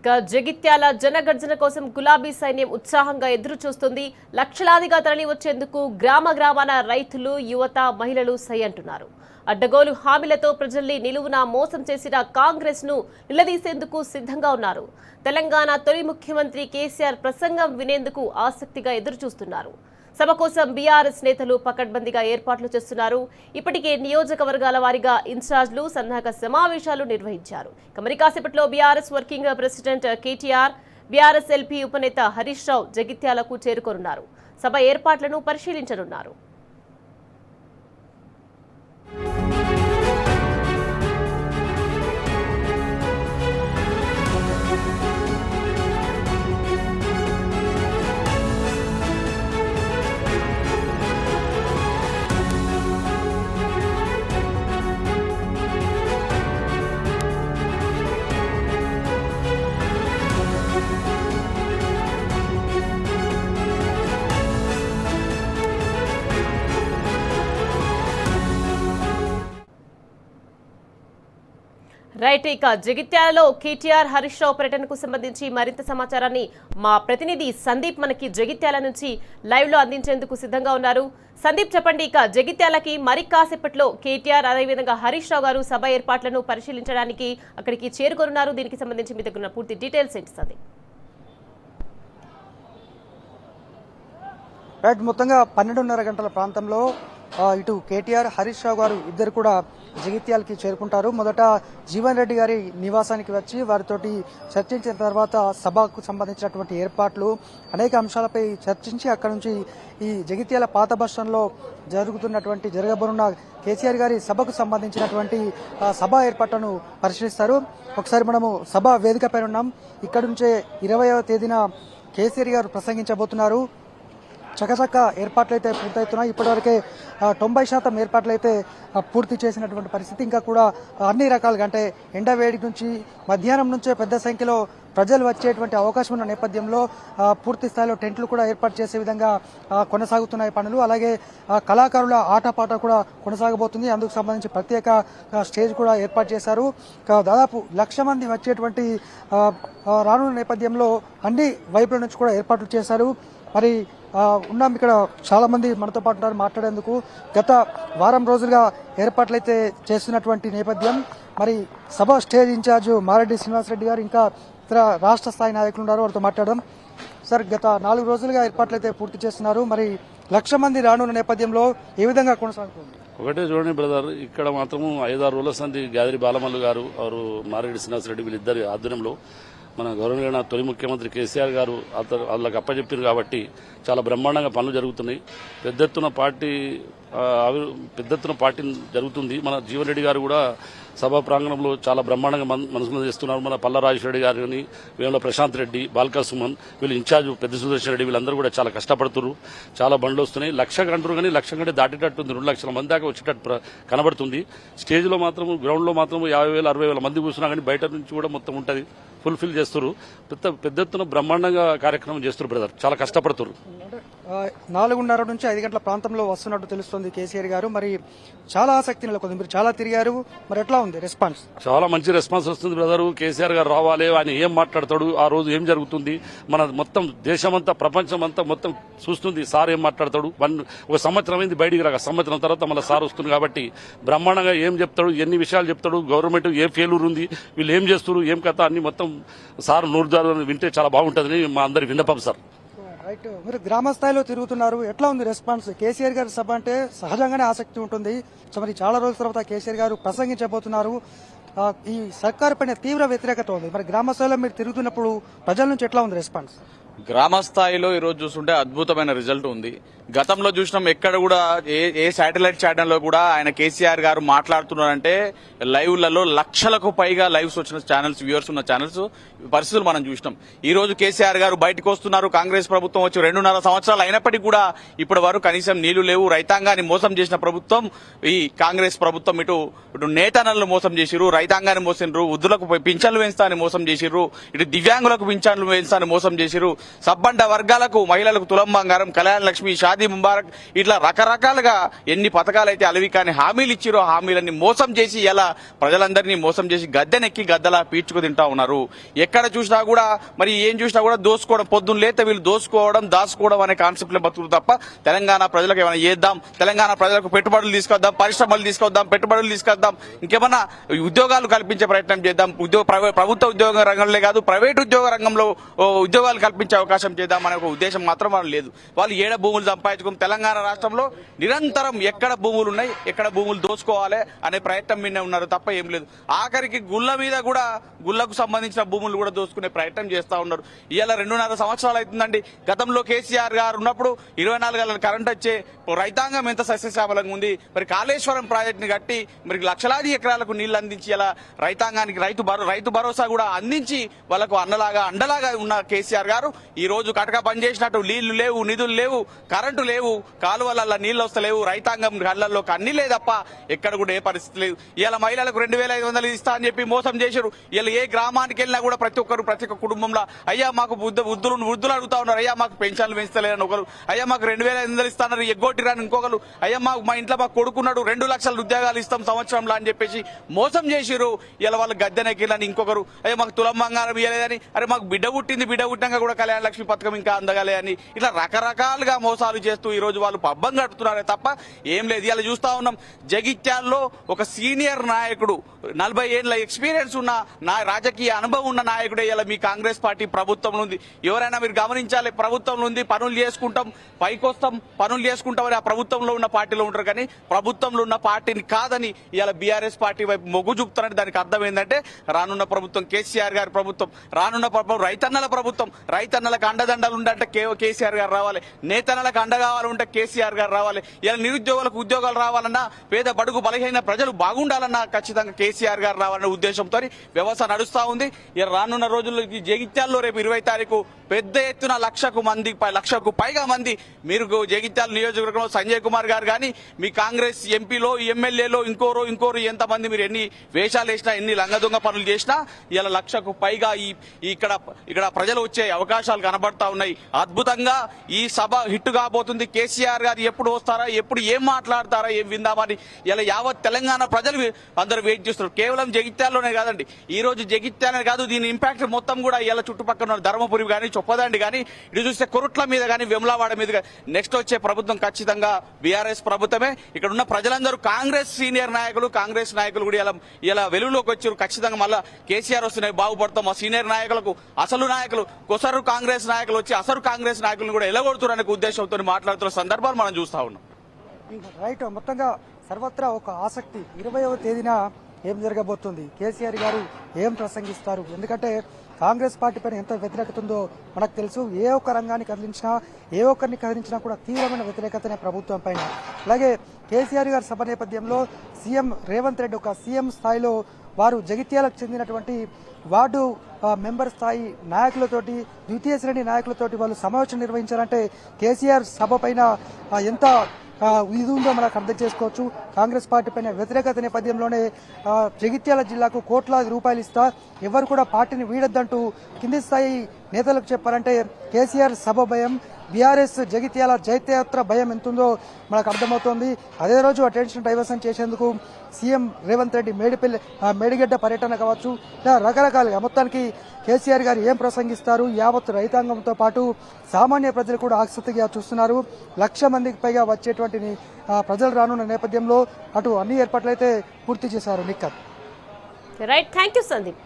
ఇక జగిత్యాల జనగర్జన కోసం గులాబీ సైన్యం ఉత్సాహంగా ఎదురు చూస్తుంది. లక్షలాదిగా తరలి వచ్చేందుకు గ్రామాన రైతులు, యువత, మహిళలు సై అంటున్నారు. అడ్డగోలు హామీలతో ప్రజల్ని నిలువున మోసం చేసిన కాంగ్రెస్ ను నిలదీసేందుకు సిద్ధంగా ఉన్నారు. తెలంగాణ తొలి ముఖ్యమంత్రి కేసీఆర్ ప్రసంగం వినేందుకు ఆసక్తిగా ఎదురు చూస్తున్నారు. సభ కోసం బీఆర్ఎస్ నేతలు పకడ్బందీగా ఏర్పాట్లు చేస్తున్నారు. ఇప్పటికే నియోజకవర్గాల వారీగా ఇన్ఛార్జ్లు సన్నాహక సమావేశాలు నిర్వహించారు. మరి కాసేపట్లో BRS working president KTR, BRS LP ఉపనేత హరీష్ రావు జగిత్యాలకు చేరుకోనున్నారు. సభ ఏర్పాట్లను పరిశీలించనున్నారు. రైట్, ఇక జగిత్యాలలో కేటీఆర్, హరీష్ రావు పర్యటనకు సంబంధించి మరింత సమాచారాన్ని మా ప్రతినిధి సందీప్ మనకి జగిత్యాల నుంచి లైవ్ లో అందించేందుకు సిద్ధంగా ఉన్నారు. సందీప్, చెప్పండి. ఇక జగిత్యాలకి మరి కాసేపట్లో కేటీఆర్, అదేవిధంగా హరీష్ రావు గారు సభ ఏర్పాట్లను పరిశీలించడానికి అక్కడికి చేరుకోనున్నారు. దీనికి సంబంధించి మీ దగ్గర పూర్తి డీటెయిల్స్ ఏంటి సందీప్? రైట్, మొత్తంగా 12:30 గంటల ప్రాంతంలో ఇటు కేటీఆర్, హరీష్ రావు గారు ఇద్దరు కూడా జగిత్యాలకి చేరుకుంటారు. మొదట జీవన్ రెడ్డి గారి నివాసానికి వచ్చి వారితోటి చర్చించిన తర్వాత సభకు సంబంధించినటువంటి ఏర్పాట్లు అనేక అంశాలపై చర్చించి అక్కడి నుంచి ఈ జగిత్యాల పాత బస్టాండ్లో జరగబోనున్న కేసీఆర్ గారి సభకు సంబంధించినటువంటి సభ ఏర్పాట్లను పరిశీలిస్తారు. ఒకసారి మనము సభ వేదికపై ఉన్నాం. ఇక్కడి నుంచే 20వ తేదీన కేసీఆర్ గారు ప్రసంగించబోతున్నారు. చకచక్క ఏర్పాట్లు అయితే పూర్తవుతున్నాయి. ఇప్పటివరకే 90% ఏర్పాట్లు అయితే పూర్తి చేసినటువంటి పరిస్థితి. ఇంకా కూడా అన్ని రకాలుగా అంటే ఎండవేడి నుంచి మధ్యాహ్నం నుంచే పెద్ద సంఖ్యలో ప్రజలు వచ్చేటువంటి అవకాశం ఉన్న నేపథ్యంలో పూర్తి స్థాయిలో టెంట్లు కూడా ఏర్పాటు చేసే విధంగా కొనసాగుతున్నాయి పనులు. అలాగే కళాకారుల ఆటపాట కూడా కొనసాగబోతుంది. అందుకు సంబంధించి ప్రత్యేక స్టేజ్ కూడా ఏర్పాటు చేశారు. దాదాపు 1,00,000 మంది వచ్చేటువంటి రానున్న నేపథ్యంలో అన్ని వైపుల నుంచి కూడా ఏర్పాట్లు చేశారు. మరి ఉన్నాం ఇక్కడ చాలా మంది మనతో పాటు ఉన్నారు మాట్లాడేందుకు. గత వారం రోజులుగా ఏర్పాట్లయితే చేస్తున్నటువంటి నేపథ్యం. మరి సభ స్టేజ్ ఇన్ఛార్జ్ మారెడ్డి శ్రీనివాసరెడ్డి గారు, ఇంకా ఇతర రాష్ట్ర స్థాయి నాయకులు ఉన్నారు, వారితో మాట్లాడడం. సార్, గత 4 రోజులుగా ఏర్పాట్లయితే పూర్తి చేస్తున్నారు. మరి 1,00,000 మంది రానున్న నేపథ్యంలో ఏ విధంగా కొనసాగుతుంది? ఒకటే చూడండి బ్రదర్, ఇక్కడ మాత్రము 5-6 రోజుల సంది గాదిరి బాలమల్లు గారు, వారు మారెడ్డి శ్రీనివాసరెడ్డి వీళ్ళిద్దరి ఆధ్వర్యంలో మన గౌరవనీయ తొలి ముఖ్యమంత్రి కేసీఆర్ గారు వాళ్ళకి అప్పచెప్పారు కాబట్టి చాలా బ్రహ్మాండంగా పనులు జరుగుతున్నాయి. పెద్ద ఎత్తున పార్టీ జరుగుతుంది. మన జీవన్ రెడ్డి గారు కూడా సభా ప్రాంగణంలో చాలా బ్రహ్మాండంగా మనసులో చేస్తున్నారు. మన పల్ల రాజేశ్వర రెడ్డి గారిని, వేముల ప్రశాంత్ రెడ్డి, బాల్కా సుమన్, వీళ్ళు ఇన్ఛార్జ్ పెద్ద సుదర్శన్ రెడ్డి, వీళ్ళందరూ కూడా చాలా కష్టపడుతున్నారు. చాలా బండ్లు వస్తున్నాయి. 1,00,000 కంటారు కానీ 1,00,000 కంటే దాటేటట్టుంది. 2,00,000 మంది దాకా వచ్చేటట్టు కనబడుతుంది. స్టేజ్లో మాత్రం, గ్రౌండ్లో మాత్రం 50,000, 60,000 మంది కూర్చున్నా కానీ బయట నుంచి కూడా మొత్తం ఉంటుంది. ఫుల్ఫిల్ చేస్తారు. పెద్ద ఎత్తున బ్రహ్మాండంగా కార్యక్రమం చేస్తారు బ్రదర్. చాలా కష్టపడుతున్నారు. 4:30 నుంచి 5 గంటల ప్రాంతంలో వస్తున్నట్టు తెలుస్తుంది కేసీఆర్ గారు. మరి చాలా ఆసక్తి నెలకొంది. మీరు చాలా తిరిగారు, మరి ఎట్లా ఉంది రెస్పాన్స్? చాలా మంచి రెస్పాన్స్ వస్తుంది బ్రదర్. కేసీఆర్ గారు రావాలి, ఆయన ఏం మాట్లాడతాడు, ఆ రోజు ఏం జరుగుతుంది, మన మొత్తం దేశమంతా, ప్రపంచం అంతా మొత్తం చూస్తుంది సార్ ఏం మాట్లాడతాడు. ఒక సంవత్సరం అయింది బయటికి రాక, సంవత్సరం తర్వాత మళ్ళీ సార్ వస్తుంది కాబట్టి బ్రహ్మాండంగా ఏం చెప్తాడు, ఎన్ని విషయాలు చెప్తాడు, గవర్నమెంట్ ఏ ఫెయిల్యూర్ ఉంది, వీళ్ళు ఏం చేస్తారు, ఏం కథ అన్ని మొత్తం సార్ నూరుదారు వింటే చాలా బాగుంటుందని మా అందరి విన్నపం సార్. రైట్, మీరు గ్రామ స్థాయిలో తిరుగుతున్నారు, ఎట్లా ఉంది రెస్పాన్స్? కేసీఆర్ గారి సభ అంటే సహజంగానే ఆసక్తి ఉంటుంది. సో మరి చాలా రోజుల తర్వాత కేసీఆర్ గారు ప్రసంగించబోతున్నారు. ఈ సర్కారు పైన తీవ్ర వ్యతిరేకత ఉంది. మరి గ్రామ స్థాయిలో మీరు తిరుగుతున్నప్పుడు ప్రజల నుంచి ఎట్లా ఉంది రెస్పాన్స్? గ్రామ స్థాయిలో ఈ రోజు చూస్తుంటే అద్భుతమైన రిజల్ట్ ఉంది. గతంలో చూసినాం ఎక్కడ కూడా ఏ శాటిలైట్ ఛానల్లో కూడా ఆయన కేసీఆర్ గారు మాట్లాడుతున్నారంటే లైవ్లలో లక్షలకు పైగా లైవ్స్ వచ్చిన ఛానల్స్, వ్యూవర్స్ ఉన్న ఛానల్స్ పరిస్థితులు మనం చూసినాం. ఈ రోజు కేసీఆర్ గారు బయటకు వస్తున్నారు. కాంగ్రెస్ ప్రభుత్వం వచ్చి 2.5 సంవత్సరాలు అయినప్పటికీ కూడా ఇప్పటి వరకు కనీసం నీళ్లు లేవు. రైతాంగాన్ని మోసం చేసిన ప్రభుత్వం ఈ కాంగ్రెస్ ప్రభుత్వం. ఇటు నేతన్నలను మోసం చేసిర్రు, రైతాంగాన్ని మోసిండ్రు, వృద్ధులకు పింఛన్లు పెంచుతా అని మోసం చేసిర్రు, ఇటు దివ్యాంగులకు పింఛన్లు పెంచుతా అని మోసం చేసిర్రు, సబ్బండ వర్గాలకు, మహిళలకు తులం బంగారం, కళ్యాణ లక్ష్మి, షాదీ షాదీ ముబారక్ ఇట్లా రకరకాలుగా ఎన్ని పథకాలు అయితే అలవి కానీ హామీలు ఇచ్చిరో హామీలన్నీ మోసం చేసి ఇలా ప్రజలందరినీ మోసం చేసి గద్దెనెక్కి గద్దలా పీల్చుకు తింటా ఉన్నారు. ఎక్కడ చూసినా కూడా మరి ఏం చూసినా కూడా దోసుకోవడం, పొద్దున్న లేత వీళ్ళు దోసుకోవడం దాచుకోవడం అనే కాన్సెప్ట్ లో బతుకులు తప్ప తెలంగాణ ప్రజలకు ఏమైనా చేద్దాం, తెలంగాణ ప్రజలకు పెట్టుబడులు తీసుకొద్దాం, పరిశ్రమలు తీసుకొద్దాం, పెట్టుబడులు తీసుకొద్దాం, ఇంకేమన్నా ఉద్యోగాలు కల్పించే ప్రయత్నం చేద్దాం, ప్రభుత్వ ఉద్యోగ రంగంలో కాదు ప్రైవేట్ ఉద్యోగ రంగంలో ఉద్యోగాలు కల్పించే అవకాశం చేద్దాం అనే ఒక ఉద్దేశం మాత్రం వాళ్ళు లేదు. వాళ్ళు ఏడ భూములు సంపాదించుకుని తెలంగాణ రాష్ట్రంలో నిరంతరం ఎక్కడ భూములు ఉన్నాయి, ఎక్కడ భూములు దోచుకోవాలి అనే ప్రయత్నం మీదే ఉన్నారు తప్ప ఏం లేదు. ఆఖరికి గుళ్ళ మీద కూడా గుళ్ళకు సంబంధించిన భూములు కూడా దోచుకునే ప్రయత్నం చేస్తా ఉన్నారు. ఇవాళ 2.5 సంవత్సరాలు అవుతుందండి. గతంలో కేసీఆర్ గారు ఉన్నప్పుడు 24 గంటల కరెంట్ వచ్చే రైతాంగం ఎంత సస్యశ్యామలంగా ఉంది. మరి కాళేశ్వరం ప్రాజెక్టుని కట్టి మరి లక్షలాది ఎకరాలకు నీళ్లు అందించి ఇలా రైతాంగానికి రైతు భరోసా కూడా అందించి వాళ్ళకు అండలాగా ఉన్న కేసీఆర్ గారు ఈ రోజు కటక బంద్ చేసినట్టు నీళ్లు లేవు, నిధులు లేవు, కరెంటు లేవు, కాలువల నీళ్లు వస్తలేవు, రైతాంగం కళ్ళల్లో అన్ని లేదప్ప ఎక్కడ కూడా ఏ పరిస్థితి లేదు. ఇలా మహిళలకు 2,500 ఇస్తా అని చెప్పి మోసం చేశారు. ఇలా ఏ గ్రామానికి వెళ్ళినా కూడా ప్రతి ఒక్క కుటుంబంలో అయ్యా మాకు వృద్ధులు అడుగుతా ఉన్నారు, అయ్యా మాకు పెన్షన్లు పెంచలేరని ఒకరు, అయ్యా మాకు 2,500 ఇస్తానని ఎగ్గొట్టిరని ఇంకొకరు, అయ్యా మా ఇంట్లో మాకు కొడుకున్నాడు 2 లక్షల ఉద్యోగాలు ఇస్తాం సంవత్సరంలో అని చెప్పేసి మోసం చేసిరు. ఇలా వాళ్ళు గద్దెనెక్కిరని ఇంకొకరు, అయ్యా మాకు తులం బంగారం ఇవ్వలేదని, అరే మాకు బిడ్డ పుట్టినాక కూడా కళ్యాణ లక్ష్మి పథకం ఇంకా అందగలే అని ఇట్లా రకరకాలుగా మోసాలు చేస్తూ ఈ రోజు వాళ్ళు పబ్బం కడుతున్నారే తప్ప ఏం లేదు. ఇలా చూస్తా ఉన్నాం జగిత్యాల్లో ఒక సీనియర్ నాయకుడు 40 ఏళ్ల ఎక్స్పీరియన్స్ ఉన్న రాజకీయ అనుభవం ఉన్న నాయకుడే ఇలా మీ కాంగ్రెస్ పార్టీ ప్రభుత్వంలో ఉంది. ఎవరైనా మీరు గమనించాలి, ప్రభుత్వంలో ఉంది పనులు చేసుకుంటాం పైకొస్తాం పనులు చేసుకుంటామని ఆ ప్రభుత్వంలో ఉన్న పార్టీలో ఉంటారు, కానీ ప్రభుత్వంలో ఉన్న పార్టీని కాదని ఇలా బీఆర్ఎస్ పార్టీ వైపు మొగ్గు చూపుతారని దానికి అర్థం ఏంటంటే రానున్న ప్రభుత్వం కేసీఆర్ గారి ప్రభుత్వం, రానున్న ప్రభుత్వం రైతన్నల ప్రభుత్వం. రైతన్నలకు అండదండలు ఉండంటే కేసీఆర్ గారు రావాలి, నేతన్నలకు అండ కావాలంటే కేసీఆర్ గారు రావాలి. ఇలా నిరుద్యోగులకు ఉద్యోగాలు రావాలన్నా, పేద బడుగు బలహీన ప్రజలు బాగుండాలన్నా ఖచ్చితంగా కేసీఆర్ గారు రావాలనే ఉద్దేశంతో వ్యవస్థ నడుస్తా ఉంది. ఇలా రానున్న రోజుల్లో జగిత్యాల్లో రేపు 20 తారీఖు పెద్ద ఎత్తున లక్షకు పైగా మంది మీరు జగిత్యాల నియోజకవర్గంలో సంజయ్ కుమార్ గారు కానీ మీ కాంగ్రెస్ ఎంపీలో ఎమ్మెల్యేలో ఇంకోరు ఎంతమంది మీరు ఎన్ని వేషాలు వేసినా ఎన్ని లంగదొంగ పనులు చేసినా ఇలా 1,00,000కు పైగా ఇక్కడ ప్రజలు వచ్చే అవకాశాలు కనబడతా ఉన్నాయి. అద్భుతంగా ఈ సభ హిట్ కాబోతుంది. కేసీఆర్ గారు ఎప్పుడు వస్తారా, ఎప్పుడు ఏం మాట్లాడతారా, ఏం విందామని ఇలా యావత్ తెలంగాణ ప్రజలు అందరూ వెయిట్ చేస్తున్నారు. కేవలం జగిత్యాల్లోనే కాదండి, ఈ రోజు జగిత్యాలనే కాదు దీని ఇంపాక్ట్ మొత్తం కూడా ఇలా చుట్టుపక్కల ధర్మపురి కానీ చొప్పదండి కానీ ఇటు చూస్తే కొరుట్ల మీద కానీ వెమ్లావాడ మీద నెక్స్ట్ వచ్చే ప్రభుత్వం ఖచ్చితంగా బీఆర్ఎస్ ప్రభుత్వమే. ఇక్కడ ఉన్న ప్రజలందరూ కాంగ్రెస్ సీనియర్ నాయకులు కాంగ్రెస్ నాయకులు కూడా ఇలా వెలుగులోకి వచ్చారు. ఖచ్చితంగా మళ్ళా కేసీఆర్ వస్తున్నాయి బాగుపడతాం. ఆ సీనియర్ నాయకులకు అసలు నాయకులు కొసరు కాంగ్రెస్ నాయకులు వచ్చి అసలు కాంగ్రెస్ నాయకులను కూడా ఎలగొడుతున్న ఉద్దేశంతో మాట్లాడుతున్న సందర్భాలు మనం చూస్తా ఉన్నాం. రైట్, మొత్తంగా సర్వత్రా ఒక ఆసక్తి 20వ తేదీన ఏం జరగబోతుంది, కేసీఆర్ గారు ఏం ప్రసంగిస్తారు. ఎందుకంటే కాంగ్రెస్ పార్టీ పైన ఎంత వ్యతిరేకత ఉందో మనకు తెలుసు. ఏ ఒక్క రంగాన్ని కదిలించినా, ఏ ఒక్కరిని కదిలించినా కూడా తీవ్రమైన వ్యతిరేకతనే ప్రభుత్వం పైన. అలాగే కేసీఆర్ గారి సభ నేపథ్యంలో సీఎం రేవంత్ రెడ్డి ఒక సీఎం స్థాయిలో వారు జగిత్యాలకు చెందినటువంటి వార్డు మెంబర్ స్థాయి నాయకులతోటి, ద్వితీయ శ్రేణి నాయకులతోటి వాళ్ళు సమావేశం నిర్వహించారంటే కేసీఆర్ సభ పైన ఎంత ఇది ఉందో మనకు అర్థం చేసుకోవచ్చు. కాంగ్రెస్ పార్టీ పైన వ్యతిరేకత నేపథ్యంలోనే జగిత్యాల జిల్లాకు కోట్లాది రూపాయలు ఇస్తా, ఎవరు కూడా పార్టీని వీడొద్దంటూ కింది స్థాయి నేతలకు చెప్పారంటే కేసీఆర్ సభ భయం, బీఆర్ఎస్ జగిత్యాల జైత్యాత్ర భయం ఎంతుందో మనకు అర్థమవుతోంది. అదే రోజు అటెన్షన్ డైవర్షన్ చేసేందుకు సీఎం రేవంత్ రెడ్డి మేడిగడ్డ పర్యటన కావచ్చు, ఇలా రకరకాలుగా మొత్తానికి కేసీఆర్ గారు ఏం ప్రసంగిస్తారు, యావత్ రైతాంగంతో పాటు సామాన్య ప్రజలు కూడా ఆసక్తిగా చూస్తున్నారు. 1,00,000 మందికి పైగా వచ్చేటువంటి ప్రజలు రానున్న నేపథ్యంలో అటు అన్ని ఏర్పాట్లయితే పూర్తి చేశారు. నిక్కర్ రైట్, థ్యాంక్ యూ సందీప్.